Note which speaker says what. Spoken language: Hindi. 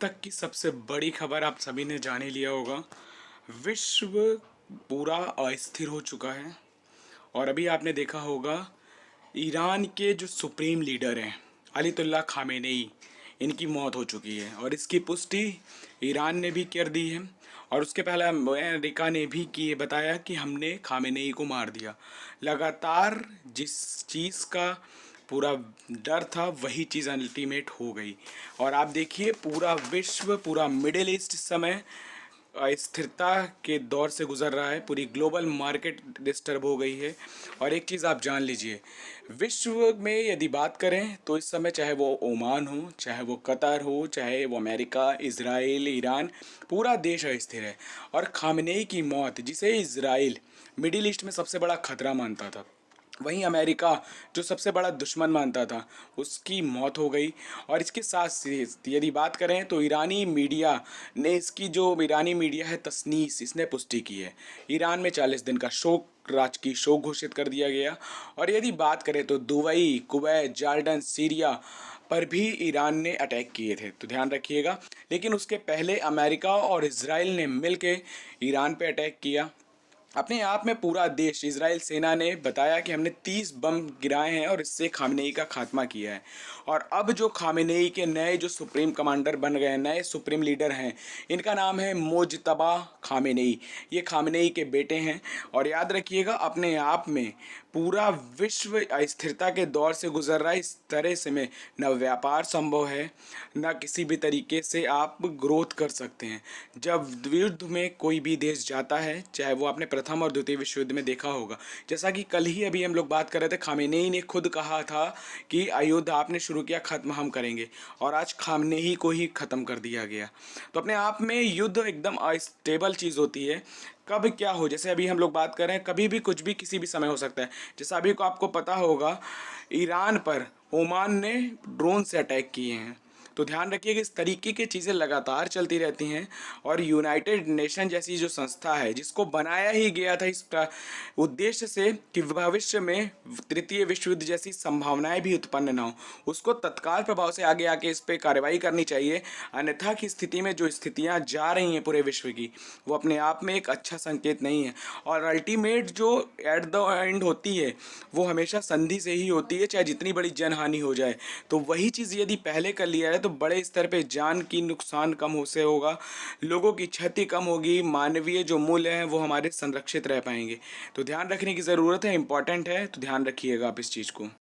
Speaker 1: तक की सबसे बड़ी खबर आप सभी ने जान ही लिया होगा। विश्व पूरा अस्थिर हो चुका है और अभी आपने देखा होगा ईरान के जो सुप्रीम लीडर हैं अलीतुल्ला खामेनेई, इनकी मौत हो चुकी है और इसकी पुष्टि ईरान ने भी कर दी है। और उसके पहले अमेरिका ने भी की बताया कि हमने खामेनेई को मार दिया। लगातार जिस चीज़ का पूरा डर था वही चीज़ अल्टीमेट हो गई। और आप देखिए पूरा विश्व, पूरा मिडिल ईस्ट इस समय अस्थिरता के दौर से गुजर रहा है। पूरी ग्लोबल मार्केट डिस्टर्ब हो गई है। और एक चीज़ आप जान लीजिए, विश्व में यदि बात करें तो इस समय चाहे वो ओमान हो, चाहे वो कतर हो, चाहे वो अमेरिका, इज़राइल, ईरान, पूरा देश अस्थिर है। और खामनेई की मौत, जिसे इज़राइल मिडिल ईस्ट में सबसे बड़ा खतरा मानता था, वहीं अमेरिका जो सबसे बड़ा दुश्मन मानता था, उसकी मौत हो गई। और इसके साथ साथ यदि बात करें तो ईरानी मीडिया ने, इसकी जो ईरानी मीडिया है तसनीस, इसने पुष्टि की है। ईरान में 40 दिन का शोक, राजकीय शोक घोषित कर दिया गया। और यदि बात करें तो दुबई, कुवैत, जॉर्डन, सीरिया पर भी ईरान ने अटैक किए थे, तो ध्यान रखिएगा। लेकिन उसके पहले अमेरिका और इज़राइल ने मिलकर ईरान पे अटैक किया। अपने आप में पूरा देश, इजराइल सेना ने बताया कि हमने 30 बम गिराए हैं और इससे खामनेई का खात्मा किया है। और अब जो खामनेई के नए जो सुप्रीम कमांडर बन गए हैं, नए सुप्रीम लीडर हैं, इनका नाम है मोजतबा खामनेई। ये खामनेई के बेटे हैं। और याद रखिएगा, अपने आप में पूरा विश्व अस्थिरता के दौर से गुजर रहा है। इस तरह से में न व्यापार संभव है, न किसी भी तरीके से आप ग्रोथ कर सकते हैं। जब युद्ध में कोई भी देश जाता है, चाहे वो आपने प्रथम और द्वितीय विश्व युद्ध में देखा होगा, जैसा कि कल ही अभी हम लोग बात कर रहे थे, खामेनेई ने खुद कहा था कि युद्ध आपने शुरू किया, खत्म हम करेंगे। और आज खामनेई को ही ख़त्म कर दिया गया। तो अपने आप में युद्ध एकदम अस्टेबल चीज़ होती है। कब क्या हो, जैसे अभी हम लोग बात कर रहे हैं, कभी भी कुछ भी किसी भी समय हो सकता है। जैसा अभी को आपको पता होगा, ईरान पर ओमान ने ड्रोन से अटैक किए हैं। तो ध्यान रखिए कि इस तरीके की चीज़ें लगातार चलती रहती हैं। और यूनाइटेड नेशन जैसी जो संस्था है, जिसको बनाया ही गया था इस उद्देश्य से कि भविष्य में तृतीय विश्व युद्ध जैसी संभावनाएं भी उत्पन्न ना हो, उसको तत्काल प्रभाव से आगे आके इस पर कार्रवाई करनी चाहिए। अन्यथा की स्थिति में जो स्थितियां जा रही हैं पूरे विश्व की, वो अपने आप में एक अच्छा संकेत नहीं है। और अल्टीमेट जो एट द एंड होती है, वो हमेशा संधि से ही होती है, चाहे जितनी बड़ी जनहानि हो जाए। तो वही चीज़ यदि पहले कर लिया है तो बड़े स्तर पे जान की नुकसान कम हो से होगा, लोगों की क्षति कम होगी, मानवीय जो मूल्य हैं वो हमारे संरक्षित रह पाएंगे। तो ध्यान रखने की ज़रूरत है, इम्पॉर्टेंट है, तो ध्यान रखिएगा आप इस चीज़ को।